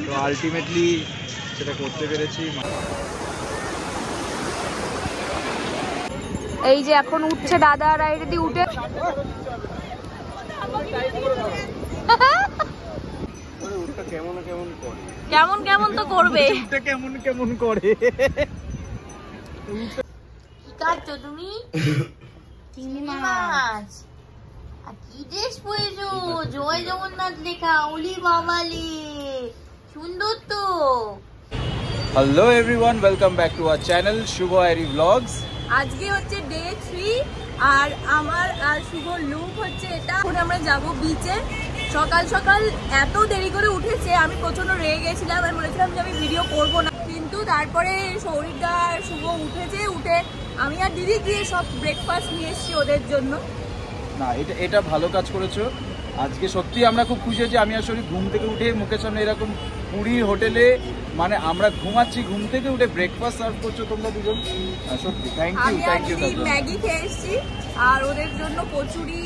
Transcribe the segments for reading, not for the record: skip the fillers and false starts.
তো আলটিমেটলি সেটা করতে পেরেছি। এই যে এখন উঠছে দাদা আর আইডি উঠে কেমন কেমন তো করবে, কেমন কেমন করে। কি কাটছো তুমি? চিংড়ি মাছ। আর কি ড্রেস পরেছো? জয় জগন্নাথ লেখা, ওলি বাবালি, সুন্দর তো। Hello everyone, welcome back to our channel Shubho Airi blogs. আজকে হচ্ছে ডে 3 আর আমার আর শুভর লুক হচ্ছে এটা। এখন আমরা যাব বিচে। সকাল সকাল এত দেরি করে উঠেছে, আমি প্রচন্ড রেগে গেছিলাম আর বলেছিলাম যে আমি ভিডিও করব না, কিন্তু তারপরে সৌরিকদা আর শুভ উঠেছে, উঠে আমি আর দিদি গিয়ে সব ব্রেকফাস্ট নিয়ে এসেছি ওদের জন্য। না, এটা ভালো কাজ করেছো। আজকে সত্যি আমরা খুব খুশি হয়েছি। আমি আসলে ঘুম থেকে উঠে মুখের সামনে এরকম পুরীর হোটেলে, মানে আমরা ঘুমাচ্ছি, ঘুম থেকে উঠে ব্রেকফাস্ট সার্ভ করছো তোমরা দুজন। সত্যি থ্যাংক ইউ। ম্যাগি খেয়ে এসেছি আর ওদের জন্য কচুরি,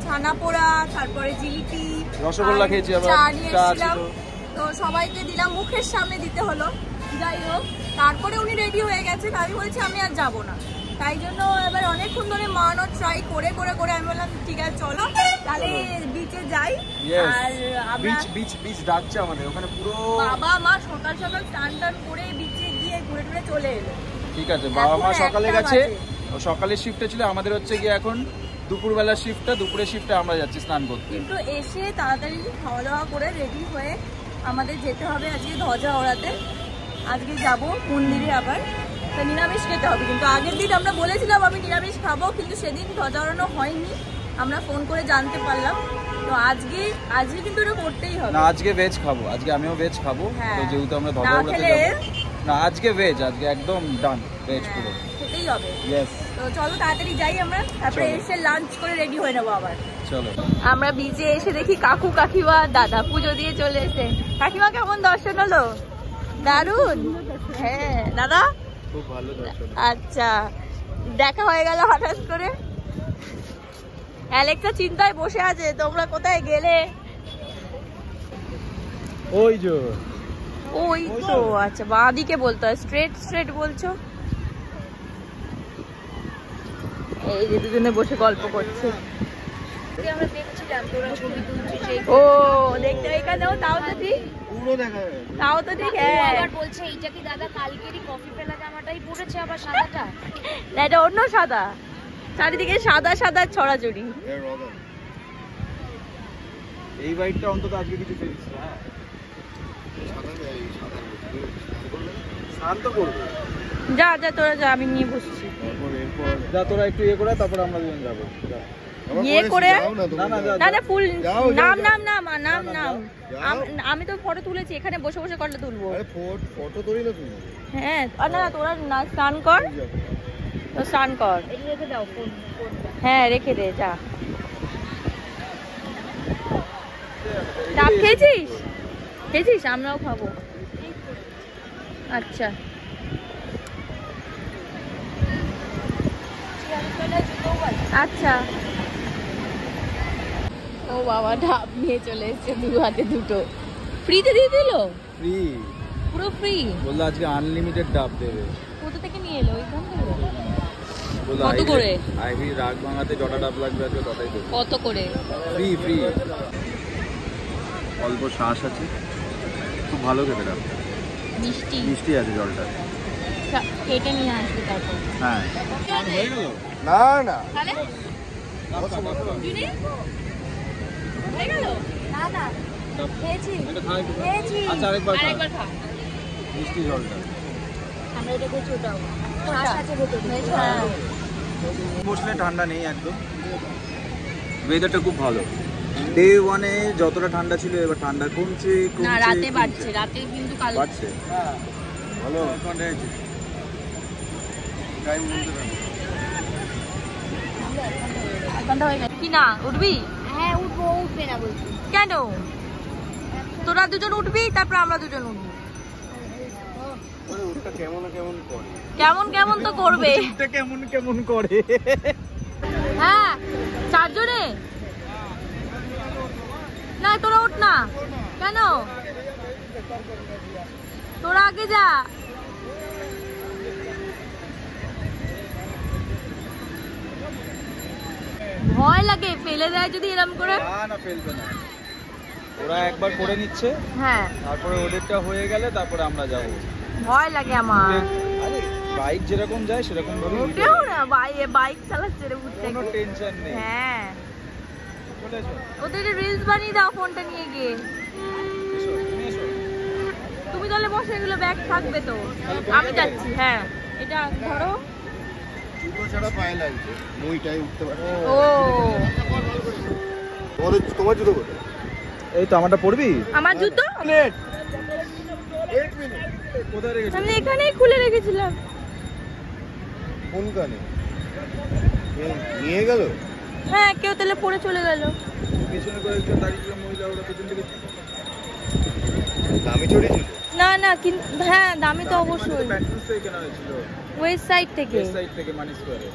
ছানা পোড়া, তারপরে জিলিপি, রসগোল্লা খেয়েছি, আবার চা নিয়ে এসেছিলাম। তো সবাইকে দিলাম, মুখের সামনে দিতে হলো। যাই হোক, তারপরে উনি রেডি হয়ে গেছেন। আমি বলছি আমি আর যাবো না, তাই জন্য এবার অনেকক্ষণ ধরে মানো ট্রাই করে আমি বললাম ঠিক আছে চলো তাহলে বিচে যাই। আর বিচ ডাকছে আমাদের ওখানে। পুরো বাবা মা সকাল সকাল স্নান টান করে বিচে গিয়ে ঘুরে ঘুরে চলে এলো। ঠিক আছে, বাবা মা সকালে গেছে, সকালের শিফটে ছিল। আমাদের হচ্ছে গিয়ে এখন দুপুরবেলার শিফটটা, দুপুরের শিফটে আমরা যাচ্ছি স্নান করতে। কিন্তু এসে তাড়াতাড়ি খাওয়া দাওয়া করে রেডি হয়ে আমাদের যেতে হবে আজকে ধ্বজা ওড়াতে। আজকে যাব মন্দিরে, আবার নিরামিষ খেতে হবে। কিন্তু আগের দিন আমরা বলেছিলাম আমি নিরামিষ খাবো, কিন্তু সেদিন ধ্বজা ওড়ানো হয়নি, আমরা ফোন করে জানতে পারলাম। তো আজকে কিন্তু এটা করতেই হবে। না, আজকে ভেজ খাবো, আজকে আমিও ভেজ খাবো। তো যেহেতু আমরা ধ্বজা ওড়াতে যাব, না আজকে ভেজ, আজকে একদম ডান ভেজ পুরো খেতেই হবে। ইয়েস, তো চলো তাড়াতাড়ি যাই আমরা, তারপরে এসে লাঞ্চ করে রেডি হয়ে নেবো আবার। চলো। আমরা বিচে এসে দেখি কাকু কাকিমা দাদা পুজো দিয়ে চলে এসে। কাকিমা কেমন দর্শন হলো? দারুন। হ্যাঁ দাদা খুব ভালো দর্শন। আচ্ছা, দেখা হয়ে গেল হঠাৎ করে। অ্যালেক্সা চিন্তায় বসে আছে, তোমরা কোথায় গেলে? ওই তো আচ্ছা, বাঁ দিকে বলতে হয়, স্ট্রেট বলছো। এই যে দুজনে বসে গল্প করছে। আমরা দেখছিলাম তোরা ছবি তুলছিস। ও দেখতে এখানেও, তাও তো ঠিক, পুরো দেখা যায়, তাও তো ঠিক। হ্যাঁ, আবার বলছে এইটা কি দাদা কালকেরই কফি ফেলা জামাটাই পরেছে আবার সাদাটা? না, এটা অন্য সাদা, চারিদিকে সাদা সাদা ছড়াছড়ি। এই বাইকটা অন্তত আজকে কিছু ফেলিস না। স্নান তো করবো। যা তোরা যা, আমি নিয়ে বসছি। যা তোরা একটু ইয়ে করে, তারপরে আমরা দুজন যাবো। ইয়ে করে না ফুল নাম। আমি তো ফটো তুলেছি, এখানে বসে বসে করলে তুলবো। ফটো তুলি না তুমি? হ্যাঁ, না তোরা না স্নান কর, তো স্নান কর। রেখে দাও ফোন। হ্যাঁ রেখে দে, যা। ডাব খেয়েছিস? আমরাও খাবো। আচ্ছা, আচ্ছা। ও বাবা, ডাব নিয়ে চলে এসেছে, দু হাতে দুটো। ফ্রিতে দিয়ে দিল? ফ্রি, পুরো ফ্রি। বললো আজকে আনলিমিটেড ডাব দেবে। কোথা থেকে নিয়ে এলো? ওইখান থেকে। বললো কত করে? আইভি রাগ ভাঙাতে যটা ডাব লাগবে আজকে তটাই দেবে। কত করে? ফ্রি। অল্প শ্বাস আছে, খুব ভালো খেতে ডাবটা। মিষ্টি আছে জলটা। কেটে নিয়ে আসবে তারপর। হ্যাঁ, হয়ে গেল। না তাহলে হয়ে গেল। না খেয়েছি। আচ্ছা, আরেকবার খা মিষ্টি জলটা। আমরা এটা খেয়েছি, ওটাও শ্বাস আছে ভেতরে। হ্যাঁ, বসলে ঠান্ডা নেই একদম। ওয়েদারটা খুব ভালো। ডে 1 এ যতটা ঠান্ডা ছিল, এবার ঠান্ডা কমছে। না রাতে বাড়ছে, রাতে কিন্তু কাল বাড়ছে। ভালো টাইম বলতে পারবো ঠান্ডা হয়ে গেছে কি না? উঠবি? হ্যাঁ উঠবো, উঠবে না বলছি। কেন? তোরা দুজন উঠবি, তারপর আমরা দুজন উঠবো। কেমন তো করবে। কেমন করে। হ্যাঁ, চারজনে। না তোরা উঠ না। কেন? তোরা আগে যা। ভয় লাগে ফেলে দেয় যদি এরকম করে। না ফেলবে না, ওরা একবার করে নিচ্ছে, হ্যাঁ তারপরে ওদেরটা হয়ে গেলে তারপরে আমরা যাবো। ভয় লাগে আমার। আরে বাইক যেরকম যায় সেরকম ভাবে উঠেও না, বাইক চালাচ্ছে রে, উঠতে কোনো টেনশন নেই। হ্যাঁ চলে এসো, ওদের রিলস বানিয়ে দাও ফোনটা নিয়ে গিয়ে। এসো, তুমি এসো। তুমি তাহলে বসে, এগুলো ব্যাগ থাকবে তো। আমি যাচ্ছি। হ্যাঁ এটা ধরো। জুতো ছাড়া পায়ে লাগছে, মুইটাই উঠতে পারে। ও তোমার জুতো কোথায়? এই তো আমারটা পড়বি। আমার জুতো 8 মিনিট কোথায় রেখেছিস? আমি এখানেই খুলে রেখেছিলাম। কোন কানে নিয়ে গেল? হ্যাঁ কেউ তাহলে পরে চলে গেল। পেছনে কয়েকজন দাঁড়িয়ে ছিল মহিলা, ওরা পেছন থেকে দামি চড়ি ছিল। না না কিন্তু হ্যাঁ দামি তো অবশ্যই। ব্যাটম্যান থেকে কেনা হয়েছিল, ওয়েস্ট সাইড থেকে। ওয়েস্ট সাইড থেকে মানি স্কয়ারে।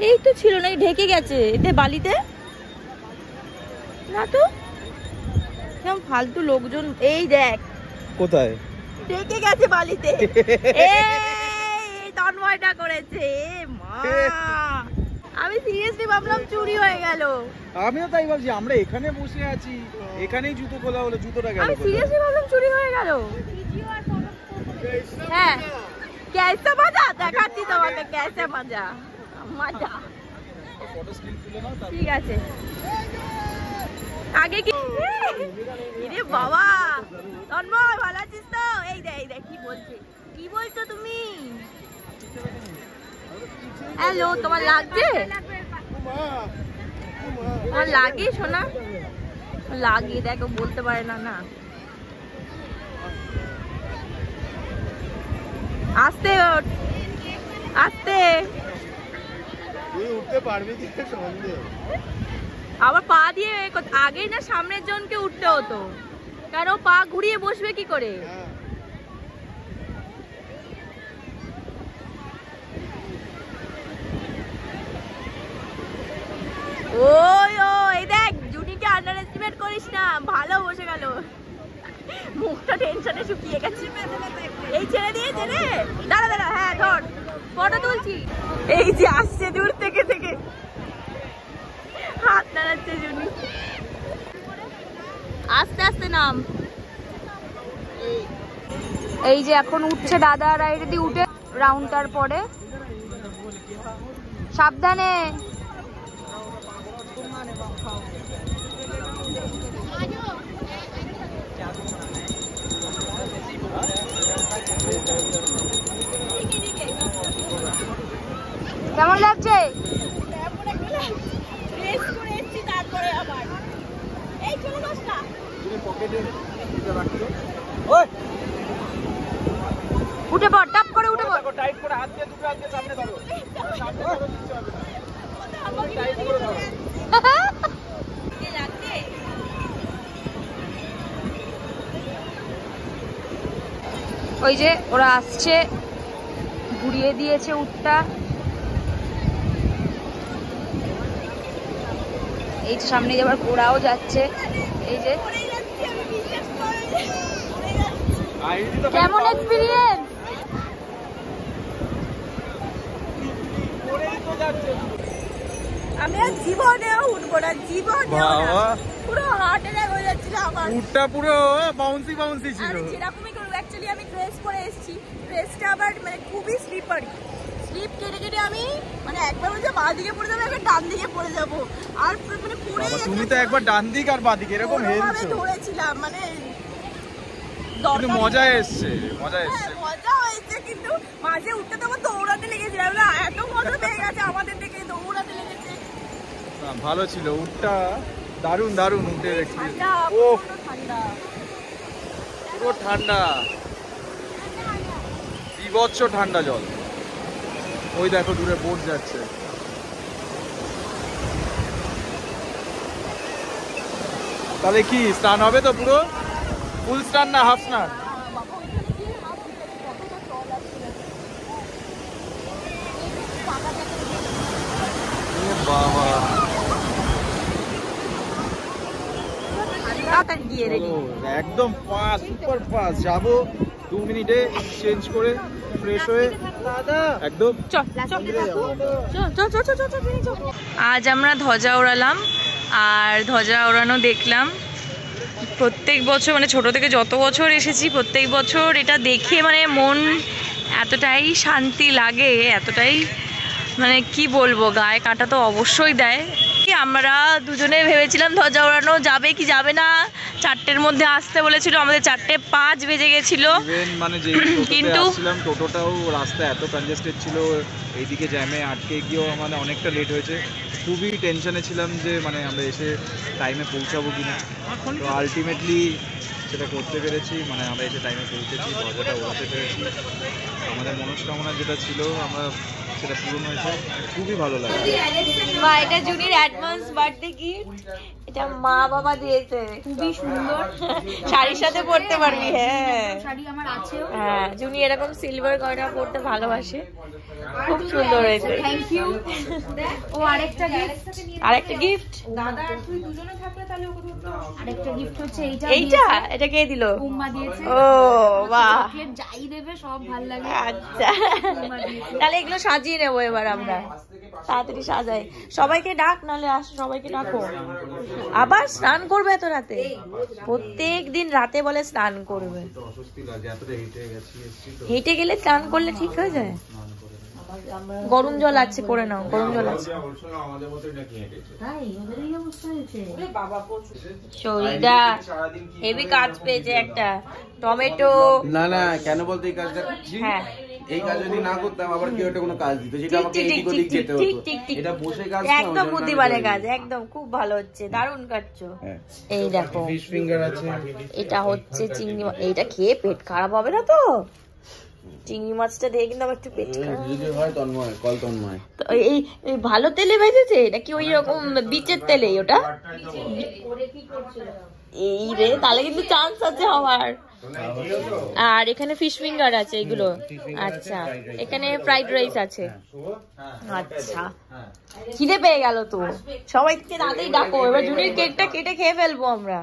এই তো ছিল না, ঢেকে গেছে এতে বালিতে। না তো কেমন ফালতু লোকজন। এই দেখ কোথায় ঢেকে গেছে বালিতে। এই তন্ময়টা করেছে। মা আমি সিরিয়াসলি ভাবলাম চুরি হয়ে গেল। আমিও তাই ভাবছি, আমরা এখানে বসে আছি, এখানেই জুতো খোলা হলো, জুতোটা গেল আমি কোথায়? সিরিয়াসলি ভাবলাম চুরি হয়ে গেল। হ্যাঁ कैसा मजा দেখাচ্ছি তোমাকে, कैसा মজা মজা। ফটো স্ক্রিন তুলে নাও তারপর। ঠিক আছে আগে কি রে বাবা। তন্ময় ভালো আছিস তো? এই দেখ কি বলছে, কি বলছো তুমি? হ্যালো তোমার লাগছে? তোমার লাগে শোনা? লাগে দেখো, বলতে পারে না। না আস্তে ওঠ, আস্তে। তুই উঠতে পারবি কি সন্দেহ। আবার পা দিয়ে আগেই না সামনের জনকে উঠতে হতো, কারণ ও পা ঘুরিয়ে বসবে কি করে? ওই এই দেখ, জুনিকে আন্ডার এস্টিমেট করিস না। ভালো বসে গেল, মুখটা টেনশনে শুকিয়ে গেছে। এই ছেড়ে দিয়েছে রে। দাঁড়া হ্যাঁ ধর, ফটো তুলছি। এই যে আসছে দূর থেকে হাত নাড়াচ্ছে জুনি। আস্তে আস্তে নাম। এই যে এখন উঠছে দাদা, রাইডে দিয়ে উঠে রাউন্ডটার পরে। সাবধানে। কেমন লাগছে? উঠে পড়, টাপ করে উঠে পড়। টাইট করে হাত দিয়ে, দুটো হাত দিয়ে সামনে ধরো, সামনে ধরো, নিচে হবে না। টাইট করে ধরো। ওই যে ওরা আসছে, ঘুরিয়ে দিয়েছে উঠটা। এই সামনে আবার ঘোড়াও যাচ্ছে। এই যে কেমন এক্সপিরিয়েন্স? আমি আর জীবনেও উঠবো না, জীবনেও না। পুরো হার্ট অ্যাটাক হয়ে যাচ্ছিল আমার। উটটা পুরো বাউন্সি ছিল। আমি যেরকমই করবো, অ্যাকচুয়ালি আমি ড্রেস পরে এসেছি, ড্রেসটা আবার মানে খুবই স্লিপারি। স্লিপ কেটে আমি মানে একবার বলছে বাঁ দিকে পড়ে যাবো, একবার ডান দিকে পড়ে যাবো। আর মানে পড়ে তুমি তো একবার ডান দিক আর বাঁ দিকে এরকম হেলছো। ধরেছিলাম মানে কিন্তু মজা এসছে। মজা হয়েছে, কিন্তু মাঝে উঠতে তো আমার দৌড়াতে লেগেছিল। এত মজা পেয়ে গেছে আমাদের থেকে, দৌড়াতে লেগেছে। ভালো ছিল উটটা, দারুণ উটের এক্সপেরিয়েন্স। ও পুরো ঠান্ডা, বিভৎস ঠান্ডা জল। ওই দেখো দূরে বোট যাচ্ছে। তাহলে কি স্নান হবে তো? পুরো ফুল স্নান না হাফ স্নান? বাবা তাড়াতাড়ি গিয়ে রেডি। একদম ফাস্ট, সুপার ফাস্ট। যাবো 2 মিনিটে চেঞ্জ করে ফ্রেশ হয়ে একদম। আজ আমরা ধ্বজা ওড়ালাম আর ধ্বজা ওড়ানো দেখলাম। প্রত্যেক বছর মানে ছোট থেকে যত বছর এসেছি প্রত্যেক বছর এটা দেখে মানে মন এতটাই শান্তি লাগে, এতটাই মানে কি বলবো, গায়ে কাঁটা তো অবশ্যই দেয়। আমরা দুজনে ভেবেছিলাম ধ্বজা ওড়ানো যাবে কি যাবে না, 4টের মধ্যে আসতে বলেছিল, আমাদের 4:05 বেজে গেছিল। মানে যে কিন্তু টোটোটাও রাস্তা এত কনজেস্টেড ছিল, এইদিকে জ্যামে আটকে গিয়েও মানে অনেকটা লেট হয়েছে। খুবই টেনশনে ছিলাম যে মানে আমরা এসে টাইমে পৌঁছাবো কিনা। তো আলটিমেটলি সেটা করতে পেরেছি, মানে আমরা এসে টাইমে পৌঁছেছি, ধ্বজাটা ওড়াতে পেরেছি। আমাদের মনস্কামনা যেটা ছিল আমরা সেটা পূরণ হয়েছে, খুবই ভালো লাগে। মা এটা জুনির অ্যাডভান্স বার্থডে গিফট, এটা মা বাবা দিয়েছে, খুবই সুন্দর। শাড়ির সাথে পরতে পারবি। হ্যাঁ শাড়ি আমার আছেও। হ্যাঁ জুনি এরকম সিলভার গয়না পরতে ভালোবাসে, খুব সুন্দর হয়েছে। Thank you. ও আরেকটা গিফট দাদা আর তুই দুজনে থাকলে তাহলে ওকে ধরতে হবে। আরেকটা গিফট হচ্ছে এটা কে দিল? উম্মা দিয়েছে। ও বাহ, চকলেট যাই দেবে সব ভালো লাগে। আচ্ছা তাহলে এগুলো সাজিয়ে নেবো এবার আমরা, তাড়াতাড়ি সাজাই। সবাইকে ডাক, নাহলে সবাইকে ডাকো। আবার স্নান করবে এত রাতে? প্রত্যেক দিন রাতে বলে স্নান করবে। হেঁটে গেলে স্নান করলে ঠিক হয়ে যায়। গরম জল আছে, করে নাও, গরম জল আছে। শরীরটা হেভি কাজ পেয়েছে একটা। টমেটো না না কেন বলতে এই কাজটা করছি, হ্যাঁ এই কাজ যদি না করতাম আবার কেউ একটা কোনো কাজ দিত, যেটা আমাকে এদিক ওদিক যেতে হতো। এটা বসে কাজ, একদম বুদ্ধিমানের কাজ, একদম খুব ভালো হচ্ছে, দারুণ কাটছো। এই দেখো ফিশ ফিঙ্গার আছে, এটা হচ্ছে চিংড়ি মাছ। এইটা খেয়ে পেট খারাপ হবে না তো? চিংড়ি মাছটা দিয়ে কিন্তু আমার একটু পেট খারাপ যদি হয় তন্ময়, কল তন্ময়। তো এই ভালো তেলে ভেজেছে নাকি ওই রকম বিচের তেলে? ওটা এই রে, তাহলে কিন্তু চান্স আছে হওয়ার। আর এখানে ফিশ ফিঙ্গার আছে এগুলো। আচ্ছা এখানে ফ্রাইড রাইস আছে। আচ্ছা খিদে পেয়ে গেল তো, সবাইকে তাড়াতাড়ি ডাকো, এবার জুনির কেকটা কেটে খেয়ে ফেলবো আমরা।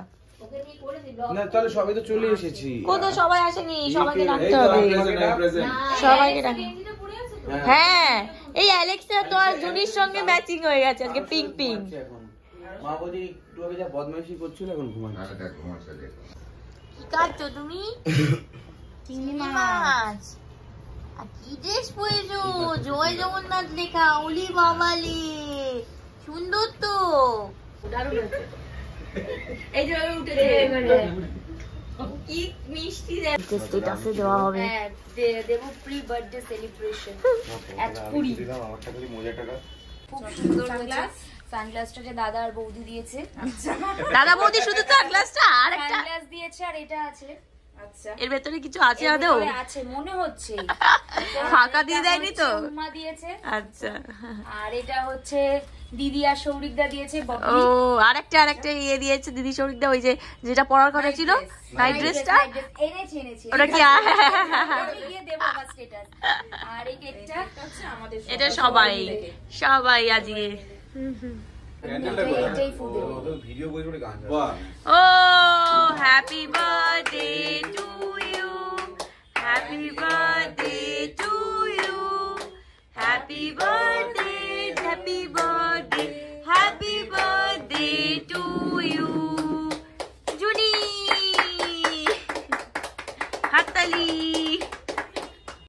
না তাহলে সবাই তো চলে এসেছি। কোথাও সবাই আসেনি, সবাইকে ডাকতে হবে, সবাইকে ডাক। হ্যাঁ এই অ্যালেক্সা তো আর জুনির সঙ্গে ম্যাচিং হয়ে গেছে আজকে, পিঙ্ক পিঙ্ক। মা বলি একটু আগে যা বদমাইশি করছিল এখন ঘুমাচ্ছে। কি কাটছো তুমি? চিংড়ি মাছ। আর কি ড্রেস পরেছো? জয় জগন্নাথ লেখা, ওলি বাবালি, সুন্দর তো। এই যে উঠেছে কি মিষ্টি স্ট্যাটাসে দেওয়া হবে। দেব প্রি বার্থডে সেলিব্রেশন এট পুরি। খুব সুন্দর হয়েছে। সানগ্লাসটাকে দাদা আর বৌদি দিয়েছে। আচ্ছা দাদা বৌদি শুধু সানগ্লাসটা আর একটা সানগ্লাস দিয়েছে আর এটা আছে। আচ্ছা এর ভেতরে কিছু আছে আদৌ? আছে মনে হচ্ছে, ফাঁকা দিয়ে দেয়নি তো? উম্মা দিয়েছে। আচ্ছা আর এটা হচ্ছে দিদি আর সৌরিকদা দিয়েছে। ও আরেকটা ইয়ে দিয়েছে দিদি সৌরিকদা, ওই যে যেটা পরার কথা ছিল নাইট ড্রেসটা এনেছি। ওটা কি? গিয়ে দেব আমার স্ট্যাটাস। আর এই কেকটা হচ্ছে আমাদের এটা সবাই আজকে। এটাই ফুড ভিডিও বই করে গান। Oh, happy birthday to you. Happy birthday to you. Happy birthday, happy birthday, happy birthday to you. Juni. Hattali.